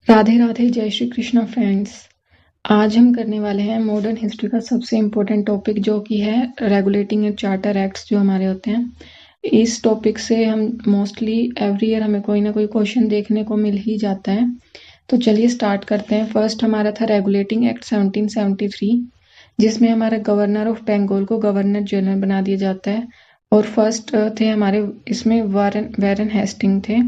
राधे राधे, जय श्री कृष्णा फ्रेंड्स। आज हम करने वाले हैं मॉडर्न हिस्ट्री का सबसे इम्पोर्टेंट टॉपिक, जो कि है रेगुलेटिंग एंड चार्टर एक्ट्स जो हमारे होते हैं। इस टॉपिक से हम मोस्टली एवरी ईयर हमें कोई ना कोई क्वेश्चन देखने को मिल ही जाता है। तो चलिए स्टार्ट करते हैं। फर्स्ट हमारा था रेगुलेटिंग एक्ट 1773, जिसमें हमारा गवर्नर ऑफ बंगाल को गवर्नर जनरल बना दिया जाता है। और फर्स्ट थे हमारे इसमें वारन हेस्टिंग थे,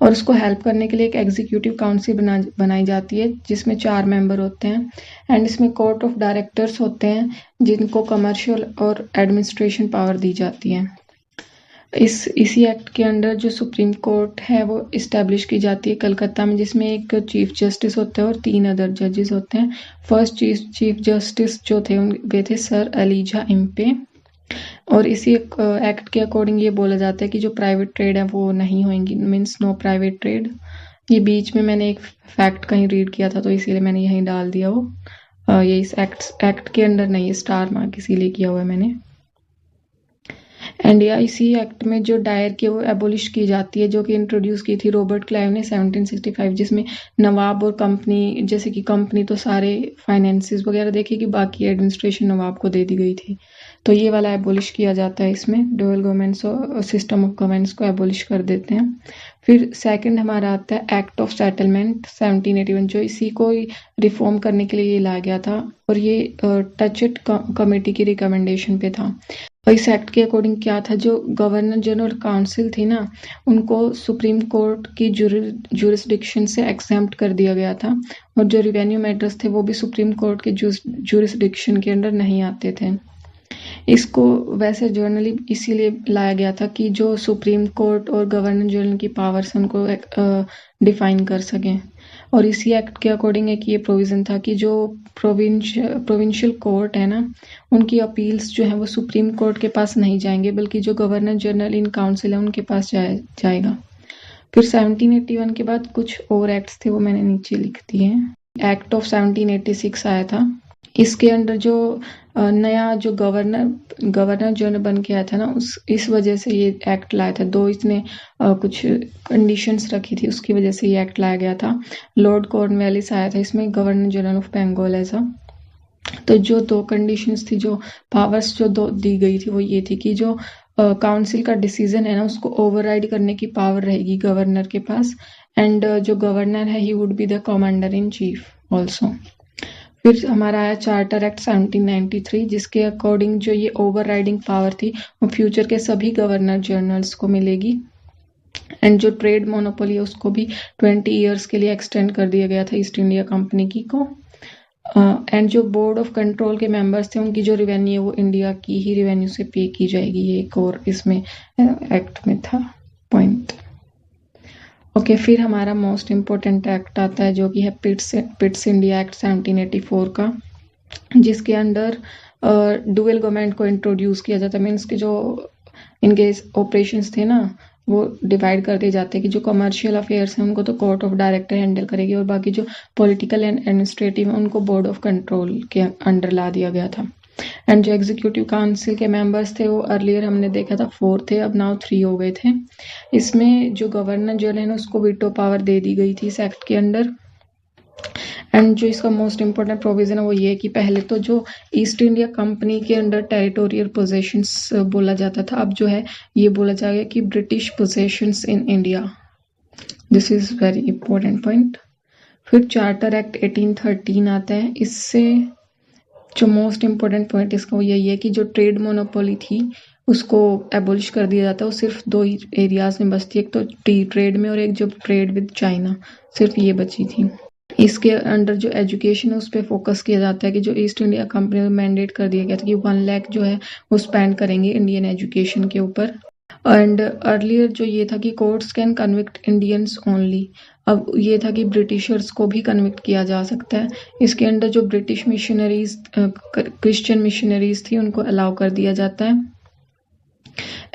और उसको हेल्प करने के लिए एक एग्जीक्यूटिव काउंसिल बनाई जाती है, जिसमें 4 मेंबर होते हैं। एंड इसमें कोर्ट ऑफ डायरेक्टर्स होते हैं, जिनको कमर्शियल और एडमिनिस्ट्रेशन पावर दी जाती है। इसी एक्ट के अंडर जो सुप्रीम कोर्ट है वो इस्टेब्लिश की जाती है कलकत्ता में, जिसमें एक चीफ जस्टिस होते हैं और 3 अदर जजेस होते हैं। फर्स्ट चीफ जस्टिस जो थे वे थे सर एलिजा इम्पे। और इसी एक्ट के अकॉर्डिंग ये बोला जाता है कि जो प्राइवेट ट्रेड है वो नहीं होंगी, मीन्स नो प्राइवेट ट्रेड। ये बीच में मैंने एक फैक्ट कहीं रीड किया था, तो इसीलिए मैंने यहीं डाल दिया वो। ये इस एक्ट के अंडर नहीं है, स्टार मार्क इसीलिए किया हुआ है मैंने। एंड या इसी एक्ट में जो डायर की वो एबोलिश की जाती है, जो कि इंट्रोड्यूस की थी रॉबर्ट क्लाइव ने 1765, जिसमें नवाब और कंपनी, जैसे कि कंपनी तो सारे फाइनेंसेस वगैरह देखेगी, बाकी एडमिनिस्ट्रेशन नवाब को दे दी गई थी। तो ये वाला एबोलिश किया जाता है इसमें, डुअल गवर्नमेंट्स और सिस्टम ऑफ गवर्नेंस को एबोलिश कर देते हैं। फिर सेकंड हमारा आता है एक्ट ऑफ सेटलमेंट 1781, जो इसी को रिफॉर्म करने के लिए ये लाया गया था, और ये टच इट कमेटी की रिकमेंडेशन पे था। और इस एक्ट के अकॉर्डिंग क्या था, जो गवर्नर जनरल काउंसिल थी ना, उनको सुप्रीम कोर्ट की जुरिस्डिक्शन से एक्सेम्प्ट कर दिया गया था, और जो रिवेन्यू मैटर्स थे वो भी सुप्रीम कोर्ट के जुरिस्डिक्शन के अंडर नहीं आते थे। इसको वैसे जर्नली इसीलिए लाया गया था कि जो सुप्रीम कोर्ट और गवर्नर जनरल की पावर्स उनको डिफाइन कर सकें। और इसी एक्ट के अकॉर्डिंग एक ये प्रोविजन था कि जो प्रोविंशियल कोर्ट है ना, उनकी अपील्स जो है वो सुप्रीम कोर्ट के पास नहीं जाएंगे, बल्कि जो गवर्नर जनरल इन काउंसिल है उनके पास जाएगा। फिर 1781 के बाद कुछ और एक्ट्स थे, वो मैंने नीचे लिख दिए हैं। एक्ट ऑफ 1786 आया था। इसके अंडर जो नया जो गवर्नर जनरल बन के आया था ना, इस वजह से ये एक्ट लाया था। दो इसने कुछ कंडीशंस रखी थी, उसकी वजह से ये एक्ट लाया गया था। लॉर्ड कॉर्नवालिस आया था इसमें गवर्नर जनरल ऑफ बंगाल ऐसा। तो जो 2 कंडीशंस थी, जो पावर्स जो दी गई थी, वो ये थी कि जो काउंसिल का डिसीजन है ना, उसको ओवरराइड करने की पावर रहेगी गवर्नर के पास। एंड जो गवर्नर है he would be the commander in chief also. फिर हमारा आया चार्टर एक्ट 1793, जिसके अकॉर्डिंग जो ये ओवरराइडिंग पावर थी वो फ्यूचर के सभी गवर्नर जनरल्स को मिलेगी। एंड जो ट्रेड मोनोपोली है उसको भी 20 ईयर्स के लिए एक्सटेंड कर दिया गया था ईस्ट इंडिया कंपनी की को। एंड जो बोर्ड ऑफ कंट्रोल के मेंबर्स थे, उनकी जो रेवेन्यू है वो इंडिया की ही रेवेन्यू से पे की जाएगी। ये एक और इसमें एक्ट में था पॉइंट। ओके, फिर हमारा मोस्ट इम्पोर्टेंट एक्ट आता है, जो कि है पिट्स इंडिया एक्ट 1784 का, जिसके अंडर डुअल गवर्नमेंट को इंट्रोड्यूस किया जाता है। मीन्स कि जो इनके ऑपरेशंस थे ना, वो डिवाइड कर दिए जाते हैं कि जो कमर्शियल अफेयर्स हैं उनको तो कोर्ट ऑफ डायरेक्टर हैंडल करेगी, और बाकी जो पॉलिटिकल एंड एडमिनिस्ट्रेटिव है उनको बोर्ड ऑफ कंट्रोल के अंडर ला दिया गया था। एंड जो एग्जीक्यूटिव काउंसिल के मेंबर्स थे वो अर्लियर हमने देखा था 4 थे, अब नाउ 3 हो गए थे। इसमें जो गवर्नर जनरल है उसको वीटो पावर दे दी गई थी इस एक्ट के अंडर। एंड जो इसका मोस्ट इम्पोर्टेंट प्रोविजन है वो ये है कि पहले तो जो ईस्ट इंडिया कंपनी के अंडर टेरिटोरियल पोजेशंस बोला जाता था, अब जो है ये बोला जाएगा कि British possessions in India. This is very important point. फिर चार्टर एक्ट 1813 आता है। इससे जो मोस्ट इम्पोर्टेंट पॉइंट इसका वो यही है कि जो ट्रेड मोनोपोली थी उसको एबोलिश कर दिया जाता है। वो सिर्फ 2 ही एरियाज में बचती है, एक तो टी ट्रेड में और एक जो ट्रेड विद चाइना, सिर्फ ये बची थी। इसके अंडर जो एजुकेशन है उस पर फोकस किया जाता है कि जो ईस्ट इंडिया कंपनी में मैंडेट कर दिया गया था कि 1 लाख जो है वो स्पेंड करेंगे इंडियन एजुकेशन के ऊपर। एंड अर्लियर जो ये था कि courts can convict Indians only, अब ये था कि ब्रिटिशर्स को भी कन्विक्ट किया जा सकता है। इसके अंडर जो ब्रिटिश मिशनरीज, क्रिश्चियन मिशनरीज थी, उनको अलाउ कर दिया जाता है।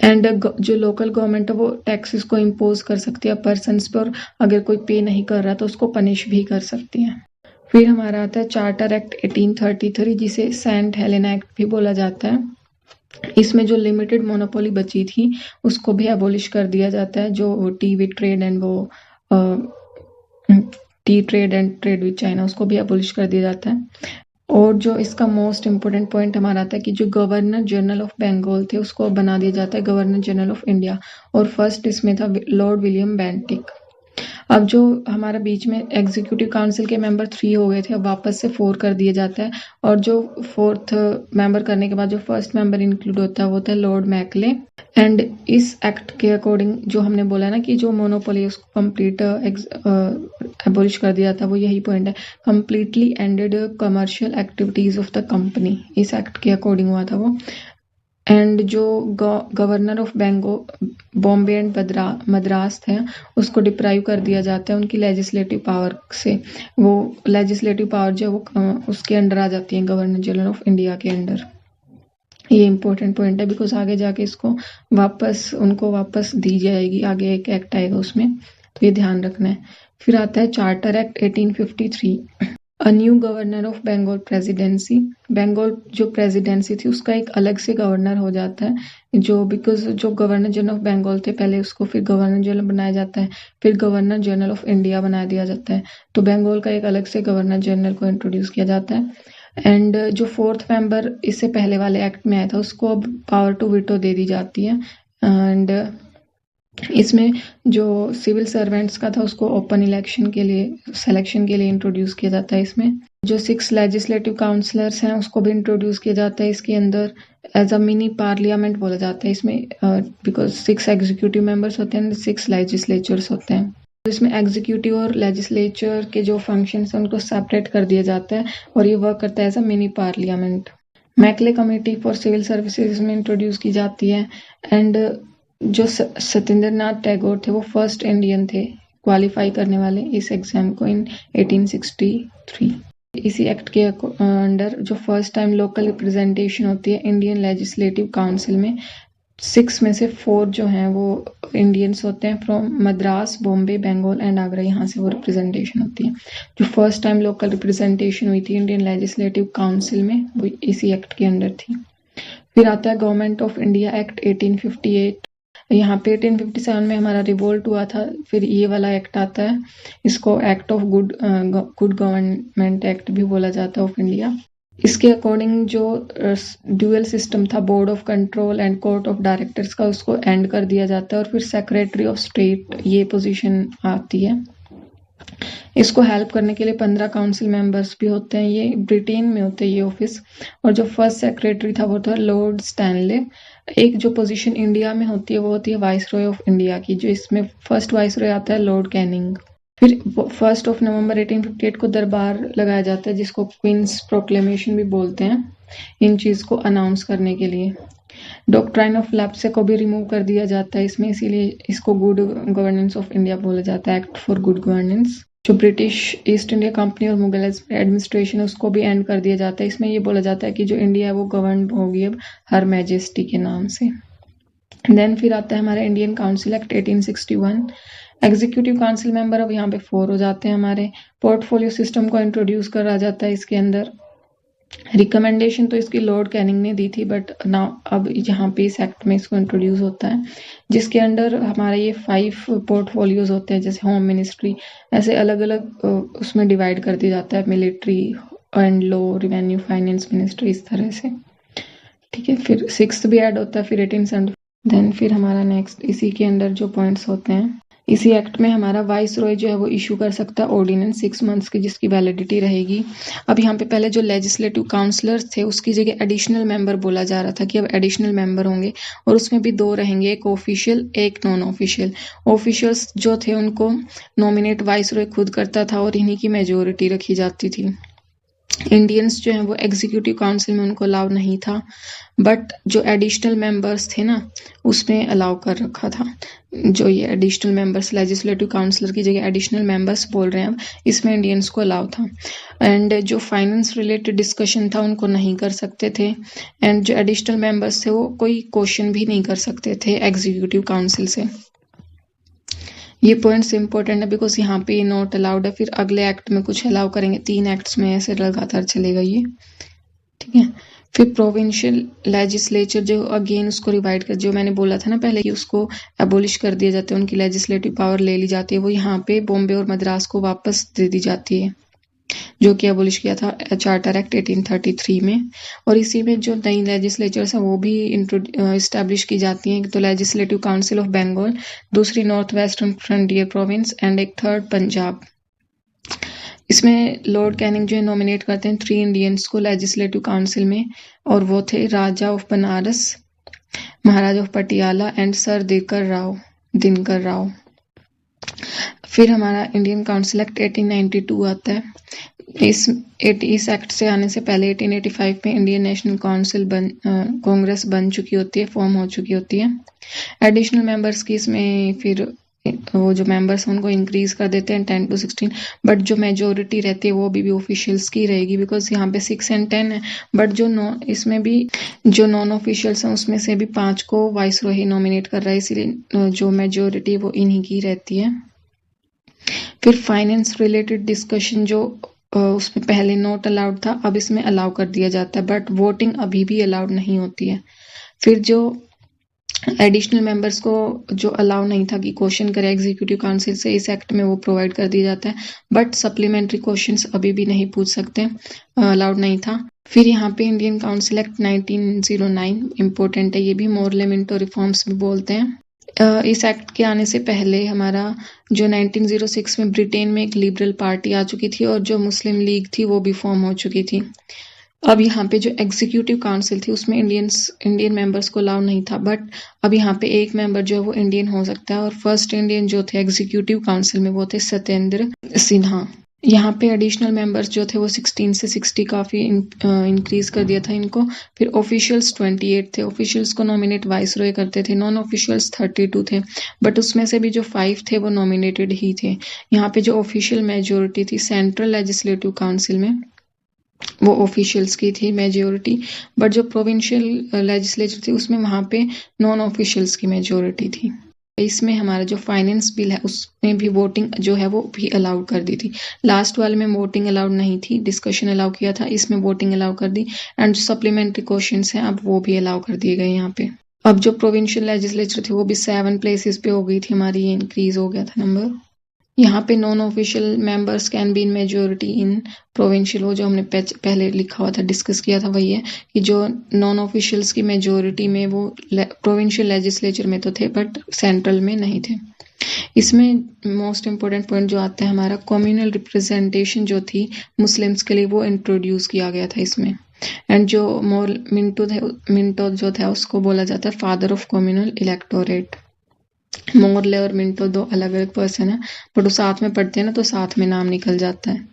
एंड जो लोकल गवर्नमेंट है वो टैक्सेस को इम्पोज कर सकती है पर्सन्स पर, अगर कोई पे नहीं कर रहा तो उसको पनिश भी कर सकती है। फिर हमारा आता है चार्टर एक्ट 1833, जिसे सेंट हेलेना एक्ट भी बोला जाता है। इसमें जो लिमिटेड मोनोपोली बची थी उसको भी एबोलिश कर दिया जाता है, जो टीवी ट्रेड एंड वो T trade and trade with China, उसको भी अबोलिश कर दिया जाता है। और जो इसका मोस्ट इम्पोर्टेंट पॉइंट हमारा आता है कि जो गवर्नर जनरल ऑफ बंगाल थे उसको बना दिया जाता है गवर्नर जनरल ऑफ इंडिया, और फर्स्ट इसमें था लॉर्ड विलियम बेंटिक। अब जो हमारा बीच में एग्जीक्यूटिव काउंसिल के मेंबर 3 हो गए थे, अब वापस से 4 कर दिया जाता है, और जो 4th मेंबर करने के बाद जो फर्स्ट मेंबर इंक्लूड होता है वो होता है लॉर्ड मैकले। एंड इस एक्ट के अकॉर्डिंग जो हमने बोला ना कि जो मोनोपोली उसको कंप्लीट एबोलिश कर दिया था, वो यही पॉइंट है, completely ended commercial activities of the company, इस एक्ट के अकॉर्डिंग हुआ था वो। एंड जो governor of Bombay and Madras थे उसको डिप्राइव कर दिया जाता है उनकी लेजिस्लेटिव पावर से, वो लेजिस्लेटिव पावर जो वो उसके अंडर आ जाती है गवर्नर जनरल ऑफ इंडिया के अंडर। ये इंपॉर्टेंट पॉइंट है बिकॉज आगे जाके इसको उनको वापस दी जाएगी, आगे एक एक्ट आएगा उसमें, तो ये ध्यान रखना है। फिर आता है charter act 1853, a new governor of Bengal presidency. Bengal जो प्रेसिडेंसी थी उसका एक अलग से गवर्नर हो जाता है, जो बिकॉज जो गवर्नर जनरल ऑफ बंगाल थे पहले उसको फिर गवर्नर जनरल बनाया जाता है, फिर गवर्नर जनरल ऑफ इंडिया बना दिया जाता है, तो बंगाल का एक अलग से गवर्नर जनरल को इंट्रोड्यूस किया जाता है। एंड जो 4th मेंबर इससे पहले वाले एक्ट में आया था उसको अब पावर टू वीटो दे दी जाती है। एंड इसमें जो सिविल सर्वेंट्स का था उसको ओपन इलेक्शन के लिए सिलेक्शन के लिए इंट्रोड्यूस किया जाता है। इसमें जो 6 लेजिस्लेटिव काउंसलर्स हैं उसको भी इंट्रोड्यूस किया जाता है इसके अंदर, एज अ मिनी पार्लियामेंट बोला जाता है इसमें, बिकॉज 6 एग्जीक्यूटिव मेंबर्स होते हैं, 6 लेजिस्लेचर्स होते हैं। इसमें एग्जीक्यूटिव और लेजिस्लेचर के जो फंक्शंस हैं उनको सेपरेट कर दिया जाता है और ये वर्क करता है as a mini parliament. Macaulay committee for civil services में इंट्रोड्यूस की जाती है। एंड जो सत्येंद्र नाथ टैगोर थे वो फर्स्ट इंडियन थे क्वालिफाई करने वाले इस एग्जाम को इन 1863। इसी एक्ट के अंडर जो फर्स्ट टाइम लोकल रिप्रेजेंटेशन होती है इंडियन लेजिस्लेटिव काउंसिल में, 6 में से 4 जो हैं वो इंडियंस होते हैं फ्रॉम मद्रास, बॉम्बे, बंगाल एंड आगरा, यहाँ से वो रिप्रेजेंटेशन होती है। जो फर्स्ट टाइम लोकल रिप्रेजेंटेशन हुई थी इंडियन लेजिस्लेटिव काउंसिल में वो इसी एक्ट के अंडर थी। फिर आता है गवर्नमेंट ऑफ इंडिया एक्ट 1858, यहाँ पे 1857 में हमारा रिवोल्ट हुआ था, फिर ये वाला एक्ट आता है, इसको act of good government act भी बोला जाता है ऑफ इंडिया। इसके अकॉर्डिंग जो ड्यूअल सिस्टम था board of control and court of directors का उसको एंड कर दिया जाता है और फिर सेक्रेटरी ऑफ स्टेट ये पोजीशन आती है। इसको हेल्प करने के लिए 15 काउंसिल मेंबर्स भी होते हैं, ये ब्रिटेन में होते हैं ये ऑफिस। और जो फर्स्ट सेक्रेटरी था वो था लॉर्ड स्टैनले। एक जो पोजीशन इंडिया में होती है वो होती है वाइसरॉय ऑफ इंडिया की, जो इसमें फर्स्ट वाइसरॉय आता है लॉर्ड कैनिंग। फिर 1 नवंबर 1858 को दरबार लगाया जाता है जिसको क्वींस प्रोक्लेमेशन भी बोलते हैं, इन चीज को अनाउंस करने के लिए। डॉक्ट्राइन ऑफ लैप्से को भी रिमूव कर दिया जाता है इसमें, इसीलिए इसको गुड गवर्नेंस ऑफ इंडिया बोला जाता है, एक्ट फॉर गुड गवर्नेंस। जो ब्रिटिश ईस्ट इंडिया कंपनी और मुगल एडमिनिस्ट्रेशन उसको भी एंड कर दिया जाता है। इसमें ये बोला जाता है कि जो इंडिया है वो गवर्न होगी अब हर मैजेस्टी के नाम से। देन फिर आता है हमारा Indian council act 1861। Executive council member अब यहाँ पे 4 हो जाते हैं हमारे। पोर्टफोलियो सिस्टम को इंट्रोड्यूस करा जाता है इसके अंदर। रिकमेंडेशन तो इसकी लॉर्ड कैनिंग ने दी थी, बट नाउ अब यहाँ पे इस एक्ट में इसको इंट्रोड्यूस होता है, जिसके अंडर हमारा ये 5 पोर्टफोलियोज होते हैं, जैसे होम मिनिस्ट्री, ऐसे अलग अलग उसमें डिवाइड कर दिया जाता है, military and law, revenue, finance ministry, इस तरह से। ठीक है, फिर 6th भी ऐड होता है फिर 1870। देन फिर हमारा नेक्स्ट इसी के अंडर जो पॉइंट्स होते हैं, इसी एक्ट में हमारा वाइस रॉय जो है वो इशू कर सकता है ऑर्डिनेंस 6 मंथ्स की, जिसकी वैलिडिटी रहेगी। अब यहाँ पे पहले जो लेजिस्लेटिव काउंसलर्स थे उसकी जगह एडिशनल मेंबर बोला जा रहा था कि अब एडिशनल मेंबर होंगे, और उसमें भी 2 रहेंगे, एक ऑफिशियल एक नॉन ऑफिशियल। ऑफिशियल्स जो थे उनको नॉमिनेट वाइस रॉय खुद करता था और इन्हीं की मेजोरिटी रखी जाती थी। इंडियंस जो हैं वो एग्जीक्यूटिव काउंसिल में उनको अलाउ नहीं था, बट जो एडिशनल मेंबर्स थे ना उसमें अलाउ कर रखा था। जो ये एडिशनल मेंबर्स लेजिस्लेटिव काउंसिलर की जगह एडिशनल मेंबर्स बोल रहे हैं, अब इसमें इंडियंस को अलाउ था। एंड जो फाइनेंस रिलेटेड डिस्कशन था उनको नहीं कर सकते थे, एंड जो एडिशनल मेंबर्स थे वो कोई क्वेश्चन भी नहीं कर सकते थे एग्जीक्यूटिव काउंसिल से। ये पॉइंट्स इंपॉर्टेंट है बिकॉज यहाँ पे नॉट अलाउड है, फिर अगले एक्ट में कुछ अलाउ करेंगे, 3 एक्ट्स में ऐसे लगातार चलेगा ये। ठीक है, फिर प्रोविंशियल लेजिस्लेचर जो अगेन उसको रिवाइड कर, जो मैंने बोला था ना पहले कि उसको एबोलिश कर दिया जाता है, उनकी लेजिस्लेटिव पावर ले ली जाती है, वो यहाँ पे बॉम्बे और मद्रास को वापस दे दी जाती है, जो कि एबोलिश किया था चार्टर एक्ट 1833 में। और इसी में जो नई लेजिस्लेचर्स हैं वो भी इस्टेब्लिश की जाती हैं। तो लेजिस्लेटिव काउंसिल ऑफ बंगाल, दूसरी north western frontier province and एक थर्ड पंजाब। इसमें लॉर्ड कैनिंग जो है नॉमिनेट करते हैं 3 इंडियंस को लेजिस्लेटिव काउंसिल में, और वो थे Raja of Banaras, Maharaja of Patiala and sir Dinkar Rao. फिर हमारा इंडियन काउंसिल एक्ट 1892 आता है। इस एक्ट से आने से पहले 1885 में इंडियन नेशनल कांग्रेस बन चुकी होती है, फॉर्म हो चुकी होती है। एडिशनल मेंबर्स की इसमें फिर वो जो मेंबर्स हैं उनको इंक्रीज कर देते हैं 10 to 16, बट जो मेजोरिटी रहती है वो अभी भी ऑफिशियल्स की रहेगी, बिकॉज यहाँ पे 6 and 10 है। बट इसमें भी जो नॉन ऑफिशियल्स हैं उसमें से भी 5 को वाइसरॉय ही नॉमिनेट कर रहा है, इसीलिए जो मेजोरिटी वो इन्हीं की रहती है। फिर फाइनेंस रिलेटेड डिस्कशन जो उसमें पहले नॉट अलाउड था, अब इसमें अलाउ कर दिया जाता है, बट वोटिंग अभी भी अलाउड नहीं होती है। फिर जो एडिशनल मेंबर्स को जो अलाउ नहीं था कि क्वेश्चन करे एग्जीक्यूटिव काउंसिल से, इस एक्ट में वो प्रोवाइड कर दिया जाता है, बट सप्लीमेंट्री क्वेश्चंस अभी भी नहीं पूछ सकते, अलाउड नहीं था। फिर यहाँ पे इंडियन काउंसिल एक्ट 1909 इम्पोर्टेंट है, ये भी मोरलेमेंटो रिफॉर्म्स भी बोलते हैं। इस एक्ट के आने से पहले हमारा जो 1906 में ब्रिटेन में एक लिबरल पार्टी आ चुकी थी और जो मुस्लिम लीग थी वो भी फॉर्म हो चुकी थी। अब यहाँ पे जो एग्जीक्यूटिव काउंसिल थी उसमें इंडियन मेंबर्स को अलाउ नहीं था, बट अब यहाँ पे एक मेंबर जो है वो इंडियन हो सकता है, और फर्स्ट इंडियन जो थे एग्जीक्यूटिव काउंसिल में वो थे सत्येंद्र सिन्हा। यहाँ पे एडिशनल मेंबर्स जो थे वो 16 से 60 काफी इंक्रीज कर दिया था इनको। फिर ऑफिशियल्स 28 थे, ऑफिशियल्स को नॉमिनेट वाइसरॉय करते थे। नॉन ऑफिशियल्स 32 थे, बट उसमें से भी जो 5 थे वो नॉमिनेटेड ही थे। यहाँ पे जो ऑफिशियल मेजोरिटी थी सेंट्रल लेजिस्लेटिव काउंसिल में, वो ऑफिशियल्स की थी मेजोरिटी, बट जो प्रोविंशियल लेजिस्लेचर थी उसमें वहां पे नॉन ऑफिशियल्स की मेजोरिटी थी। इसमें हमारा जो फाइनेंस बिल है उसमें भी वोटिंग जो है वो भी अलाउड कर दी थी। लास्ट वाले में वोटिंग अलाउड नहीं थी, डिस्कशन अलाउ किया था, इसमें वोटिंग अलाउ कर दी, एंड जो सप्लीमेंट्री क्वेश्चंस हैं अब वो भी अलाउ कर दिए गए यहाँ पे। अब जो प्रोविंशियल लेजिस्लेचर थी वो भी 7 प्लेसेस पे हो गई थी हमारी, ये इंक्रीज हो गया था नंबर। यहाँ पे non official members can be in majority in provincial, वो जो हमने पहले लिखा हुआ था, डिस्कस किया था, वही है कि जो नॉन ऑफिशियल्स की मेजोरिटी में वो प्रोविंशियल लेजिस्लेचर में तो थे बट सेंट्रल में नहीं थे। इसमें मोस्ट इम्पोर्टेंट पॉइंट जो आता है हमारा कम्युनल रिप्रेजेंटेशन जो थी मुस्लिम्स के लिए, वो इंट्रोड्यूस किया गया था इसमें। एंड जो मिंटो जो था उसको बोला जाता है father of communal electorate. Morley और मिंटो 2 अलग अलग पर्सन है, बट वो साथ में पढ़ते हैं ना तो साथ में नाम निकल जाता है।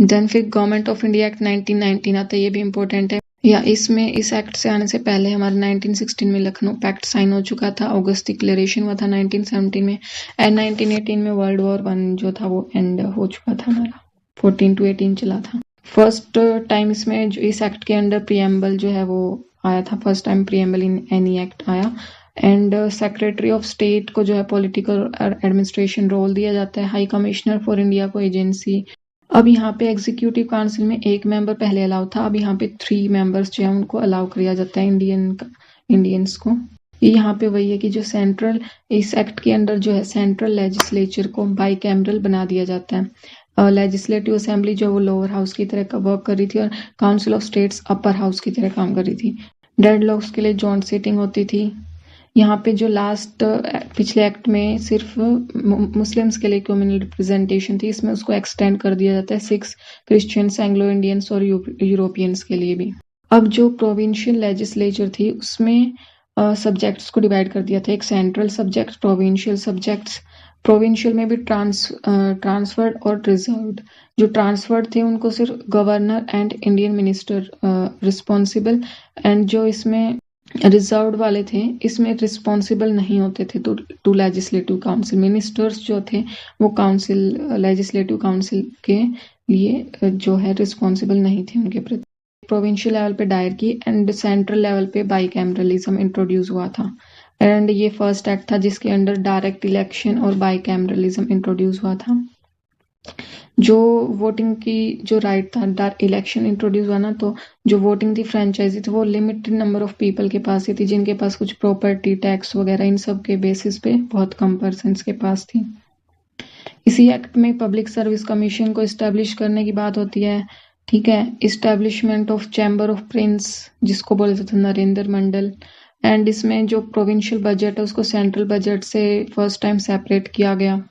देन फिर गवर्नमेंट ऑफ इंडिया एक्ट 1919 आता है, ये भी इम्पोर्टेंट है। या इसमें इस एक्ट से आने से पहले हमारा 1916 में लखनऊ पैक्ट साइन हो चुका था, अगस्त डिक्लेरेशन हुआ था 1917 में, एंड 1918 में वर्ल्ड वॉर 1 जो था वो एंड हो चुका था हमारा, 14 to 18 चला था। फर्स्ट टाइम इसमें जो इस एक्ट के अंडर प्रीएम्बल जो है वो आया था, first time preamble in any act आया। एंड सेक्रेटरी ऑफ स्टेट को जो है पॉलिटिकल एडमिनिस्ट्रेशन रोल दिया जाता है। हाई कमिश्नर फॉर इंडिया को एजेंसी। अब यहाँ पे एग्जीक्यूटिव काउंसिल में 1 मेंबर पहले अलाउ था, अब यहाँ पे 3 मेंबर्स जो है उनको अलाउ किया जाता है इंडियंस को। यहाँ पे वही है कि जो सेंट्रल इस एक्ट के अंडर जो है सेंट्रल लेजिस्लेचर को बाइकैमरल बना दिया जाता है। लेजिस्लेटिव असेंबली जो वो लोअर हाउस की तरह वर्क कर रही थी और council of states upper house की तरह काम कर रही थी। डेडलॉक्स के लिए जॉइंट सीटिंग होती थी। यहाँ पे जो लास्ट पिछले एक्ट में सिर्फ मुस्लिम्स के लिए कम्युनल रिप्रेजेंटेशन थी, इसमें उसको एक्सटेंड कर दिया जाता है 6 क्रिश्चियंस, एंग्लो इंडियंस और यूरोपियंस के लिए भी। अब जो प्रोविंशियल लेजिस्लेचर थी उसमें सब्जेक्ट्स को डिवाइड कर दिया था, एक central subject, provincial subjects. Provincial में भी ट्रांसफर्ड और रिजर्व्ड। जो ट्रांसफर्ड थे उनको सिर्फ governor and Indian minister responsible, and जो इसमें रिजर्व्ड वाले थे इसमें रिस्पॉन्सिबल नहीं होते थे टू लेजिस्लेटिव काउंसिल। मिनिस्टर्स जो थे वो काउंसिल लेजिस्लेटिव काउंसिल के लिए जो है रिस्पॉन्सिबल नहीं थे उनके प्रति। प्रोविंशियल लेवल पे दायर की एंड सेंट्रल लेवल पे बाइकैमरलिज्म इंट्रोड्यूस हुआ था, एंड ये फर्स्ट एक्ट था जिसके अंडर डायरेक्ट इलेक्शन और बाइकैमरलिज्म इंट्रोड्यूस हुआ था। जो वोटिंग की जो राइट था, इलेक्शन इंट्रोड्यूस हुआ ना, तो जो वोटिंग थी फ्रेंचाइजी थी वो लिमिटेड नंबर ऑफ पीपल के पास ही थी, जिनके पास कुछ प्रॉपर्टी टैक्स वगैरह इन सब के बेसिस पे बहुत कम पर्सन के पास थी। इसी एक्ट में पब्लिक सर्विस कमीशन को इस्टेब्लिश करने की बात होती है। ठीक है, establishment of chamber of Prince जिसको बोलते थे नरेंद्र मंडल। एंड इसमें जो प्रोविंशियल बजट है उसको सेंट्रल बजट से फर्स्ट टाइम सेपरेट किया गया।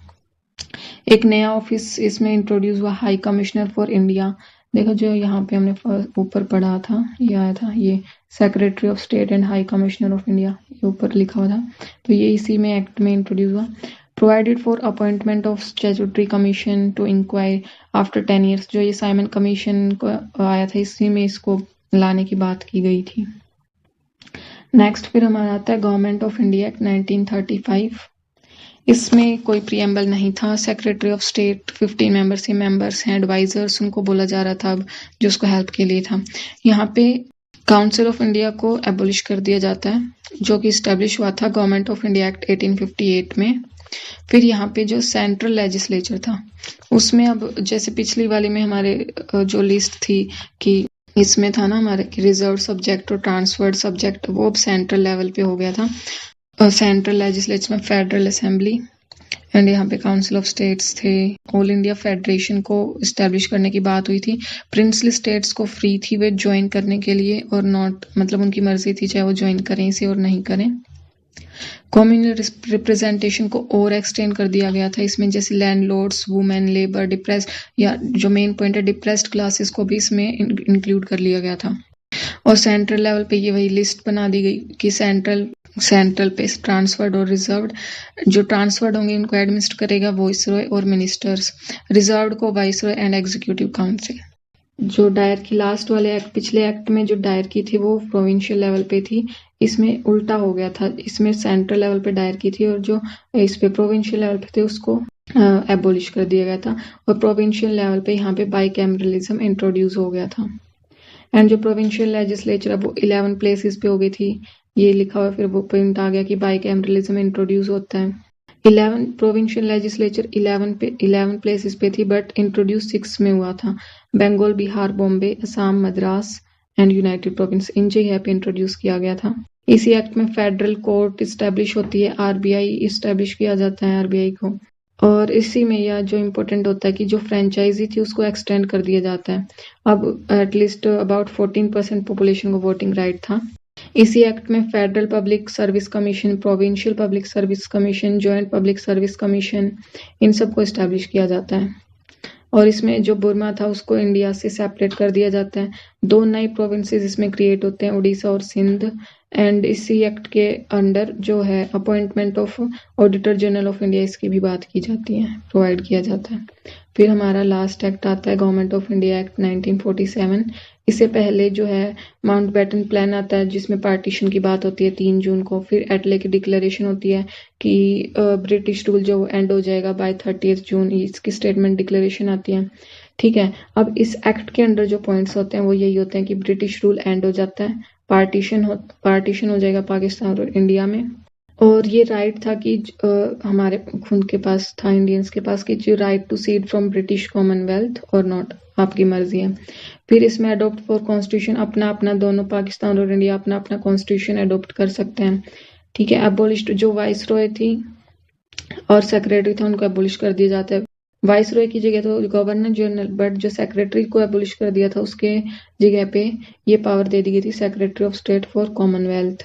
एक नया ऑफिस इसमें इंट्रोड्यूस हुआ, हाई कमिश्नर फॉर इंडिया। देखो जो यहाँ पे हमने ऊपर पढ़ा था, ये आया था, ये secretary of state and high commissioner of India, ये ऊपर लिखा हुआ था, तो ये इसी में एक्ट में इंट्रोड्यूस हुआ। Provided for appointment of statutory commission to inquire after 10 years। जो ये साइमन कमीशन को आया था, इसी में इसको लाने की बात की गई थी। नेक्स्ट फिर हमारा आता है गवर्नमेंट ऑफ इंडिया एक्ट 1935। इसमें कोई प्रीएम्बल नहीं था। Secretary of state 15 members he members हैं, एडवाइजर्स उनको बोला जा रहा था अब, जो उसको हेल्प के लिए था। यहाँ पे काउंसिल ऑफ इंडिया को एबोलिश कर दिया जाता है, जो कि स्टैब्लिश हुआ था गवर्नमेंट ऑफ इंडिया एक्ट 1858 में। फिर यहाँ पे जो सेंट्रल लेजिस्लेचर था उसमें अब जैसे पिछली वाली में हमारे जो लिस्ट थी कि इसमें था ना हमारे रिजर्व सब्जेक्ट और ट्रांसफर्ड सब्जेक्ट, वो अब सेंट्रल लेवल पे हो गया था। सेंट्रल लेजिस्लेचर में फेडरल असेंबली एंड यहाँ पे काउंसिल ऑफ स्टेट्स थे। ऑल इंडिया फेडरेशन को इस्टेब्लिश करने की बात हुई थी। प्रिंसली स्टेट्स को फ्री थी वे ज्वाइन करने के लिए और नॉट, मतलब उनकी मर्जी थी चाहे वो ज्वाइन करें इसे और नहीं करें। कम्युनल रिप्रेजेंटेशन को और एक्सटेंड कर दिया गया था इसमें, जैसे लैंडलॉर्ड्स, वुमेन, लेबर, डिप्रेस्ड, या जो मेन पॉइंट है डिप्रेस्ड क्लासेस को भी इसमें इंक्लूड कर लिया गया था। और सेंट्रल लेवल पे ये वही लिस्ट बना दी गई कि सेंट्रल पे ट्रांसफर्ड और रिजर्व्ड। जो ट्रांसफर्ड होंगे उनको एडमिनिस्टर करेगा वाइसरॉय और मिनिस्टर्स, रिजर्व्ड को वाइसरॉय एंड एग्जीक्यूटिव काउंसिल। जो डायर की लास्ट वाले एक्ट, पिछले एक्ट में जो डायर की थी वो प्रोविंशियल लेवल पे थी, इसमें उल्टा हो गया था, इसमें सेंट्रल लेवल पे डायर की थी और जो इस पे प्रोविंशियल लेवल पे थे उसको एबोलिश कर दिया गया था। और प्रोविंशियल लेवल पे यहाँ पे बाइकैमरलिज्म इंट्रोड्यूस हो गया था। एंड जो प्रोविंशियल लेजिस्लेचर है वो 11 प्लेसेस पे हो गई थी, ये लिखा हुआ, फिर वो पॉइंट आ गया कि बाइकैमरलिज्म इंट्रोड्यूस होता है। 11 प्रोविंशियल लेजिस्लेचर 11 प्लेसेस पे थी, बट इंट्रोड्यूस 6 में हुआ था। Bengal, Bihar, Bombay, Assam, Madras and united province, इन जगह पे इंट्रोड्यूस किया गया था। इसी एक्ट में फेडरल कोर्ट इस्टेब्लिश होती है, आरबीआई इस्टेब्लिश किया जाता है आरबीआई को। और इसी में यह जो इम्पोर्टेंट होता है कि जो फ्रेंचाइजी थी उसको एक्सटेंड कर दिया जाता है। अब एटलीस्ट अबाउट 14% पॉपुलेशन को वोटिंग राइट था। इसी एक्ट में federal public service commission, provincial public service commission, joint public service commission, इन सबको इस्टेब्लिश किया जाता है। और इसमें जो बुर्मा था उसको इंडिया से सेपरेट कर दिया जाता है। 2 नई प्रोविंसेस इसमें क्रिएट होते हैं, उड़ीसा और सिंध। एंड इसी एक्ट के अंडर जो है appointment of auditor general of India, इसकी भी बात की जाती है, प्रोवाइड किया जाता है। फिर हमारा लास्ट एक्ट आता है गवर्नमेंट ऑफ इंडिया एक्ट 1947। इससे पहले जो है माउंटबेटन प्लान आता है जिसमें पार्टीशन की बात होती है 3 जून को। फिर एटले की डिक्लेरेशन होती है कि ब्रिटिश रूल जो एंड हो जाएगा बाय 30 जून, इसकी स्टेटमेंट डिक्लेरेशन आती है। ठीक है, अब इस एक्ट के अंडर जो पॉइंट्स होते हैं वो यही होते हैं कि ब्रिटिश रूल एंड हो जाता है, पार्टीशन हो जाएगा पाकिस्तान और इंडिया में। और ये राइट था कि हमारे खुद के पास था, इंडियंस के पास, कि जो right to cede from British commonwealth और नॉट, आपकी मर्जी है। फिर इसमें अडोप्ट फॉर कॉन्स्टिट्यूशन, अपना अपना दोनों पाकिस्तान और इंडिया अपना अपना कॉन्स्टिट्यूशन अडोप्ट कर सकते हैं। ठीक है, एबोलिश्ड जो वाइसरॉय थी और सेक्रेटरी था उनको एबोलिश कर दिया जाता है। वाइसरॉय की जगह तो गवर्नर जनरल, बट जो सेक्रेटरी को एबोलिश कर दिया था उसके जगह पे ये पावर दे दी गई थी secretary of state for Commonwealth.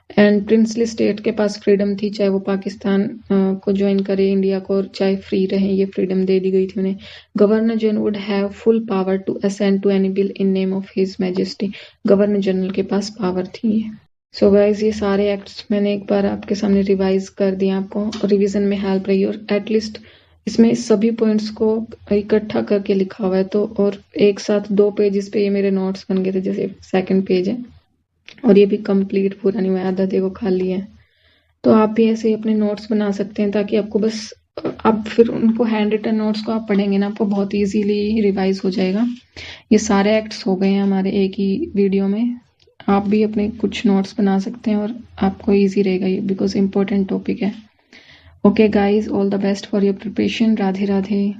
And princely state के पास फ्रीडम थी, चाहे वो पाकिस्तान को ज्वाइन करे इंडिया को, और चाहे फ्री रहे, ये फ्रीडम दे दी गई थी उन्हें। Governor general would have full power to assent to any bill in name of his majesty, governor general के पास पावर थी ये। सो गाइज, ये सारे एक्ट्स मैंने एक बार आपके सामने रिवाइज कर दिए, आपको रिवीजन में हेल्प रही, और एटलीस्ट इसमें सभी पॉइंट्स को इकट्ठा करके लिखा हुआ है। तो और एक साथ 2 पेजेस पे ये मेरे नोट्स बन गए थे, जैसे 2nd पेज है और ये भी कंप्लीट पूरा नहीं हुआ, आधा देखो खाली है। तो आप भी ऐसे ही अपने नोट्स बना सकते हैं ताकि आपको बस, आप फिर उनको हैंड रिटन नोट्स को आप पढ़ेंगे ना, आपको बहुत इजीली रिवाइज हो जाएगा। ये सारे एक्ट्स हो गए हैं हमारे एक ही वीडियो में। आप भी अपने कुछ नोट्स बना सकते हैं और आपको इजी रहेगा ये, बिकॉज इम्पोर्टेंट टॉपिक है। Okay guys, all the best for your preparation. Radhe Radhe.